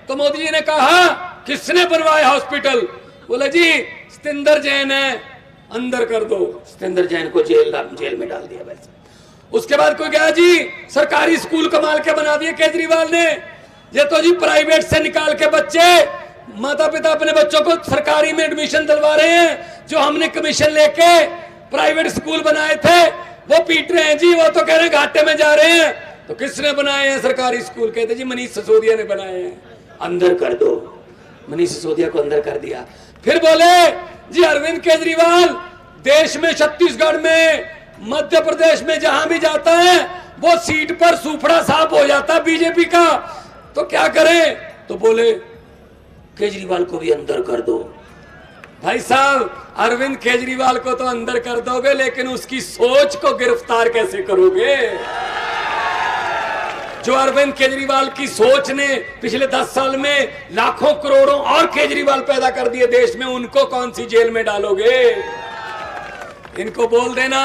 तो मोदी जी ने कहा किसने बनवाया हॉस्पिटल? बोले जी सतिंदर जैन है, अंदर कर दो। सतिंदर जैन को जेल में डाल दिया वैसे। उसके बाद कोई गया जी सरकारी स्कूल कमाल के बना दिए केजरीवाल ने। ये तो जी प्राइवेट से निकाल के बच्चे, माता पिता अपने बच्चों को सरकारी में एडमिशन दिलवा रहे हैं। जो हमने कमीशन लेके प्राइवेट स्कूल बनाए थे वो पीट रहे हैं जी, वो तो कह रहे हैं घाटे में जा रहे हैं। तो किसने बनाए हैं सरकारी स्कूल? कहते जी मनीष सिसोदिया ने बनाए हैं, अंदर कर दो। मनीष सिसोदिया को अंदर कर दिया। फिर बोले जी अरविंद केजरीवाल देश में, छत्तीसगढ़ में, मध्य प्रदेश में जहां भी जाता है वो सीट पर सूफड़ा साफ हो जाता है बीजेपी का, तो क्या करें? तो बोले केजरीवाल को भी अंदर कर दो। भाई साहब अरविंद केजरीवाल को तो अंदर कर दोगे, लेकिन उसकी सोच को गिरफ्तार कैसे करोगे? जो अरविंद केजरीवाल की सोच ने पिछले 10 साल में लाखों करोड़ों और केजरीवाल पैदा कर दिए देश में, उनको कौन सी जेल में डालोगे? इनको बोल देना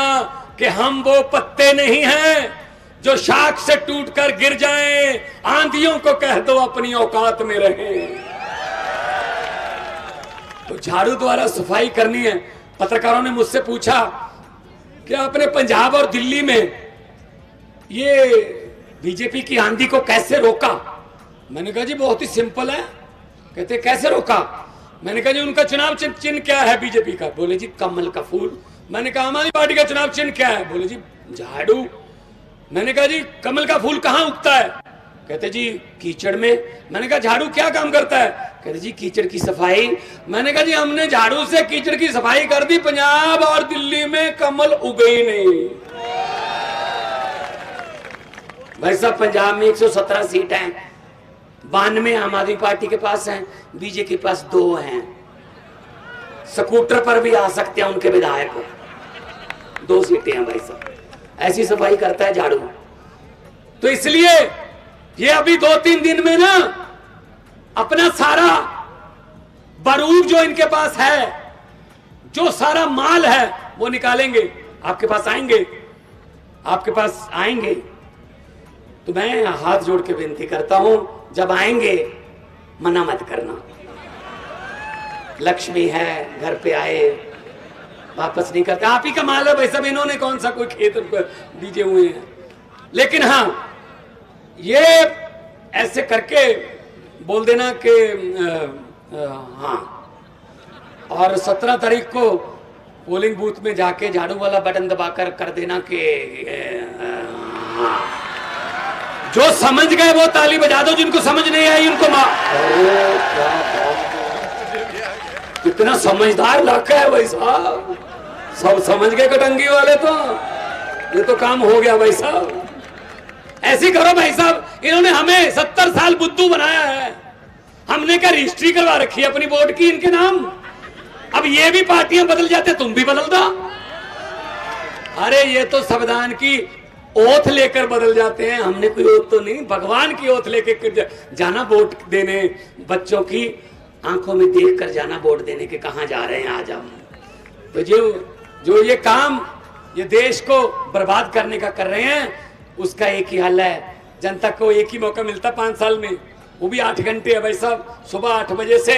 कि हम वो पत्ते नहीं हैं जो शाख से टूटकर गिर जाएं, आंधियों को कह दो अपनी औकात में रहें। तो झाड़ू द्वारा सफाई करनी है। पत्रकारों ने मुझसे पूछा कि आपने पंजाब और दिल्ली में ये बीजेपी की आंधी को कैसे रोका? मैंने कहा जी बहुत ही सिंपल है। कहते कैसे रोका? मैंने कहा जी उनका चुनाव चिन्ह क्या है बीजेपी का? बोले जी कमल का फूल। मैंने कहा हमारी पार्टी का चुनाव चिन्ह क्या है? बोले जी झाड़ू। मैंने कहा जी कमल का फूल कहाँ उगता है? कहते जी कीचड़ में। मैंने कहा झाड़ू क्या काम करता है? कहते जी कीचड़ की सफाई। मैंने कहा जी हमने झाड़ू से कीचड़ की सफाई कर दी, पंजाब और दिल्ली में कमल उगे ही नहीं। भाई साहब पंजाब में 117 सीट हैं, 92 आम आदमी पार्टी के पास हैं, बीजेपी के पास 2 हैं। स्कूटर पर भी आ सकते हैं उनके विधायक, 2 सीटें हैं भाई साहब। ऐसी सफाई करता है झाड़ू। तो इसलिए ये अभी 2-3 दिन में ना अपना सारा बारूद जो इनके पास है, जो सारा माल है वो निकालेंगे, आपके पास आएंगे, आपके पास आएंगे। तो मैं हाथ जोड़ के विनती करता हूं जब आएंगे मना मत करना। लक्ष्मी है, घर पे आए वापस नहीं करते। आप ही का माल है भाई साहब, इन्होंने कौन सा कोई खेत दीजे हुए हैं। लेकिन हाँ ये ऐसे करके बोल देना कि हाँ, और 17 तारीख को पोलिंग बूथ में जाके झाड़ू वाला बटन दबाकर कर देना कि हाँ। जो समझ गए वो ताली बजा दो, जिनको समझ नहीं आई उनको कितना समझदार इलाका है भाई साहब, सब समझ गए कटंगी वाले। तो ये तो काम हो गया भाई साहब। ऐसी करो भाई साहब, इन्होंने हमें 70 साल बुद्धू बनाया है, हमने क्या रजिस्ट्री करवा रखी है अपनी वोट की इनके नाम। अब ये भी पार्टियां बदल जाते, तुम भी बदल दो। अरे ये तो संविधान की ओथ लेकर बदल जाते हैं, हमने कोई ओथ तो नहीं, भगवान की ओथ लेकर जाना वोट देने, बच्चों की आंखों में देखकर जाना वोट देने के कहां जा रहे हैं आज हम। तो जो ये काम ये देश को बर्बाद करने का कर रहे हैं, उसका एक ही हल है। जनता को एक ही मौका मिलता 5 साल में, वो भी 8 घंटे है भाई साहब। सुबह 8 बजे से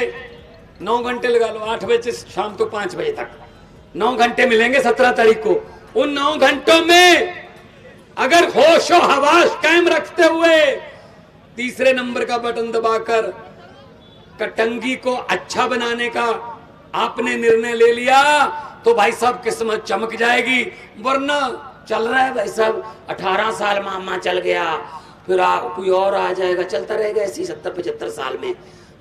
9 घंटे लगा लो, 8 बजे से शाम को 5 बजे तक 9 घंटे मिलेंगे 17 तारीख को। उन 9 घंटों में अगर होशो हवास कायम रखते हुए तीसरे नंबर का बटन दबाकर कटंगी को अच्छा बनाने का आपने निर्णय ले लिया तो भाई साहब किस्मत चमक जाएगी। वरना चल रहा है भाई साहब, 18 साल मामा चल गया, फिर कोई और आ जाएगा, चलता रहेगा ऐसी 70-75 साल में।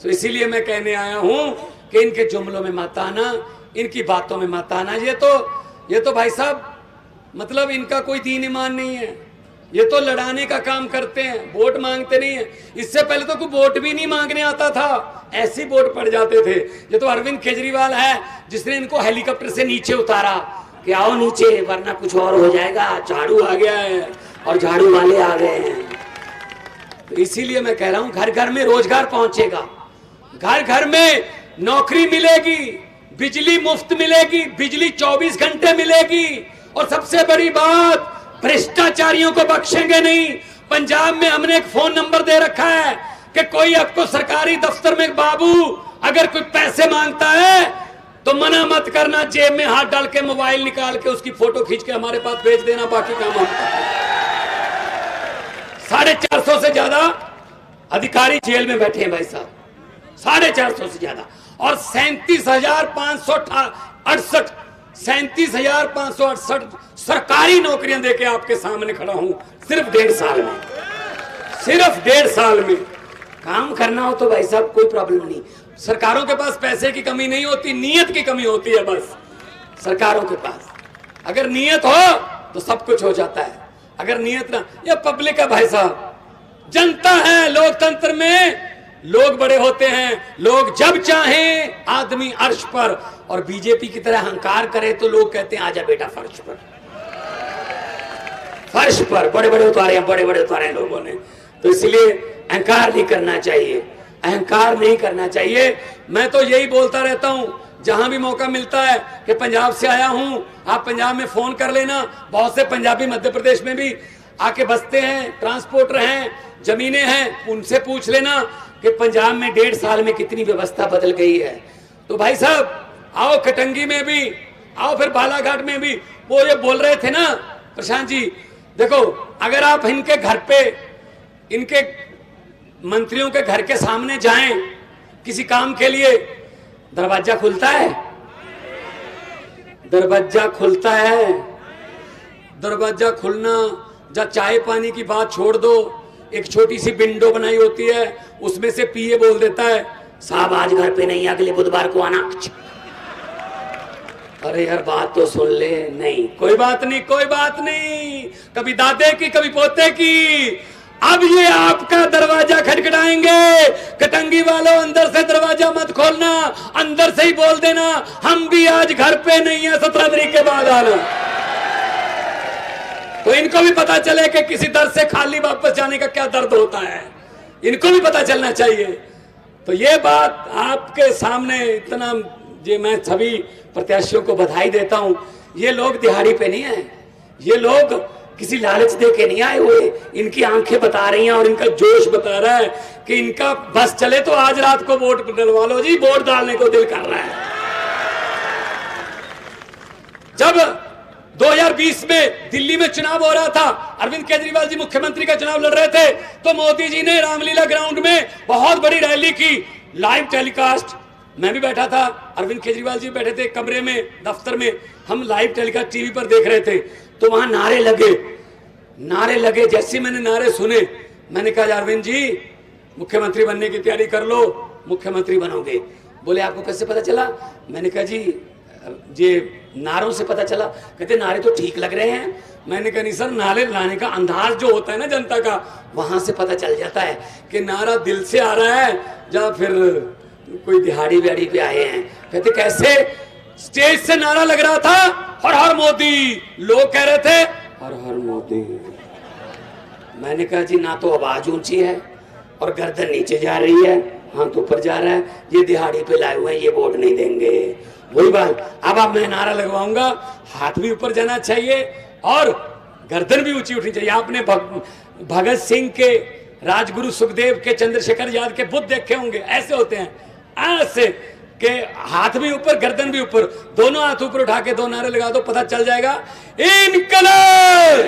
तो इसीलिए मैं कहने आया हूं कि इनके जुमलों में मत आना, इनकी बातों में मत आना। ये तो भाई साहब मतलब इनका कोई दीन ईमान नहीं है, ये तो लड़ाने का काम करते हैं, वोट मांगते नहीं है। इससे पहले तो कोई वोट भी नहीं मांगने आता था, ऐसी वोट पड़ जाते थे। ये तो अरविंद केजरीवाल है जिसने इनको हेलीकॉप्टर से नीचे उतारा कि आओ नीचे वरना कुछ और हो जाएगा। झाड़ू आ गया है और झाड़ू वाले आ गए हैं। तो इसीलिए मैं कह रहा हूं घर घर में रोजगार पहुंचेगा, घर घर में नौकरी मिलेगी, बिजली मुफ्त मिलेगी, बिजली 24 घंटे मिलेगी। और सबसे बड़ी बात, भ्रष्टाचारियों को बख्शेंगे नहीं। पंजाब में हमने एक फोन नंबर दे रखा है, कि कोई आपको सरकारी दफ्तर में बाबू अगर कोई पैसे मांगता है तो मना मत करना, जेब में हाथ डाल के मोबाइल निकाल के उसकी फोटो खींच के हमारे पास भेज देना, बाकी काम हम 450 से ज्यादा अधिकारी जेल में बैठे हैं भाई साहब, 450 से ज्यादा, और 37,568 सरकारी नौकरियां देके आपके सामने खड़ा हूं सिर्फ 1.5 साल में। सिर्फ 1.5 साल में काम करना हो तो भाई साहब कोई प्रॉब्लम नहीं। सरकारों के पास पैसे की कमी नहीं होती, नीयत की कमी होती है बस सरकारों के पास। अगर नीयत हो तो सब कुछ हो जाता है, अगर नीयत ना, ये पब्लिक है भाई साहब, जनता है। लोकतंत्र में लोग बड़े होते हैं, लोग जब चाहें आदमी अर्श पर, और बीजेपी की तरह अहंकार करे तो लोग कहते हैं आजा बेटा फर्श पर। फर्श पर बड़े बड़े उतारे हैं लोगों ने, तो इसलिए अहंकार नहीं करना चाहिए, अहंकार नहीं करना चाहिए। मैं तो यही बोलता रहता हूं, जहां भी मौका मिलता है कि पंजाब से आया हूं, आप पंजाब में फोन कर लेना। बहुत से पंजाबी मध्य प्रदेश में भी आके बसते हैं, ट्रांसपोर्टर हैं, जमीनें हैं, उनसे पूछ लेना कि पंजाब में 1.5 साल में कितनी व्यवस्था बदल गई है। तो भाई साहब आओ, कटंगी में भी आओ, फिर बालाघाट में भी। वो ये बोल रहे थे ना प्रशांत जी, देखो अगर आप इनके घर पे, इनके मंत्रियों के घर के सामने जाएं किसी काम के लिए, दरवाजा खुलता है? दरवाजा खुलता है? दरवाजा खुलना, जब चाय पानी की बात छोड़ दो, एक छोटी सी विंडो बनाई होती है, उसमें से पीए बोल देता है साहब आज घर पे नहीं, अगले बुधवार को आना। अरे यार बात तो सुन ले। नहीं, कोई बात नहीं, कोई बात नहीं, कभी दादे की कभी पोते की। अब ये आपका दरवाजा खटखटाएंगे, कटंगी वालों अंदर से दरवाजा मत खोलना, अंदर से ही बोल देना हम भी आज घर पे नहीं है, 17 तारीख के बाद आना। तो इनको भी पता चले कि किसी दर्द से खाली वापस जाने का क्या दर्द होता है, इनको भी पता चलना चाहिए। तो ये बात आपके सामने इतना, ये मैं सभी प्रत्याशियों को बधाई देता हूं। ये लोग दिहाड़ी पे नहीं है, ये लोग किसी लालच दे के नहीं आए हुए, इनकी आंखें बता रही हैं और इनका जोश बता रहा है कि इनका बस चले तो आज रात को वोट डलवा लो जी, वोट डालने को दिल कर रहा है। जब 2020 में दिल्ली में चुनाव हो रहा था, अरविंद केजरीवाल जी मुख्यमंत्री का चुनाव लड़ रहे थे, तो मोदी जी ने रामलीला ग्राउंड में बहुत बड़ी रैली की, लाइव टेलीकास्ट। मैं भी बैठा था, अरविंद केजरीवाल जी बैठे थे कमरे में, दफ्तर में, हम लाइव टेलीकास्ट टीवी पर देख रहे थे। तो वहां नारे लगे। जैसे मैंने नारे सुने, मैंने कहा अरविंद जी मुख्यमंत्री बनने की तैयारी कर लो, मुख्यमंत्री बनोगे। बोले आपको कैसे पता चला? मैंने कहा जी ये नारों से पता चला। कहते नारे तो ठीक लग रहे हैं। मैंने कहा नहीं सर, नारे लाने का अंदाज जो होता है ना जनता का, वहां से पता चल जाता है कि नारा दिल से आ रहा है या फिर कोई दिहाड़ी बिहाड़ी पे आए हैं। कहते कैसे? स्टेज से नारा लग रहा था हर हर मोदी, लोग कह रहे थे हर हर मोदी। मैंने कहा जी ना तो आवाज ऊंची है और गर्दन नीचे जा रही है, हाथ ऊपर जा रहा है, ये दिहाड़ी पे लाए हुए हैं, ये वोट नहीं देंगे। वही बात, अब मैं नारा लगवाऊंगा, हाथ भी ऊपर जाना चाहिए और गर्दन भी ऊंची उठनी चाहिए। आपने भगत सिंह के, राजगुरु सुखदेव के, चंद्रशेखर आजाद के बुत देखे होंगे, ऐसे होते हैं, ऐसे के हाथ भी ऊपर गर्दन भी ऊपर, दोनों हाथ ऊपर उठा के 2 नारे लगा दो, पता चल जाएगा इनकलाब।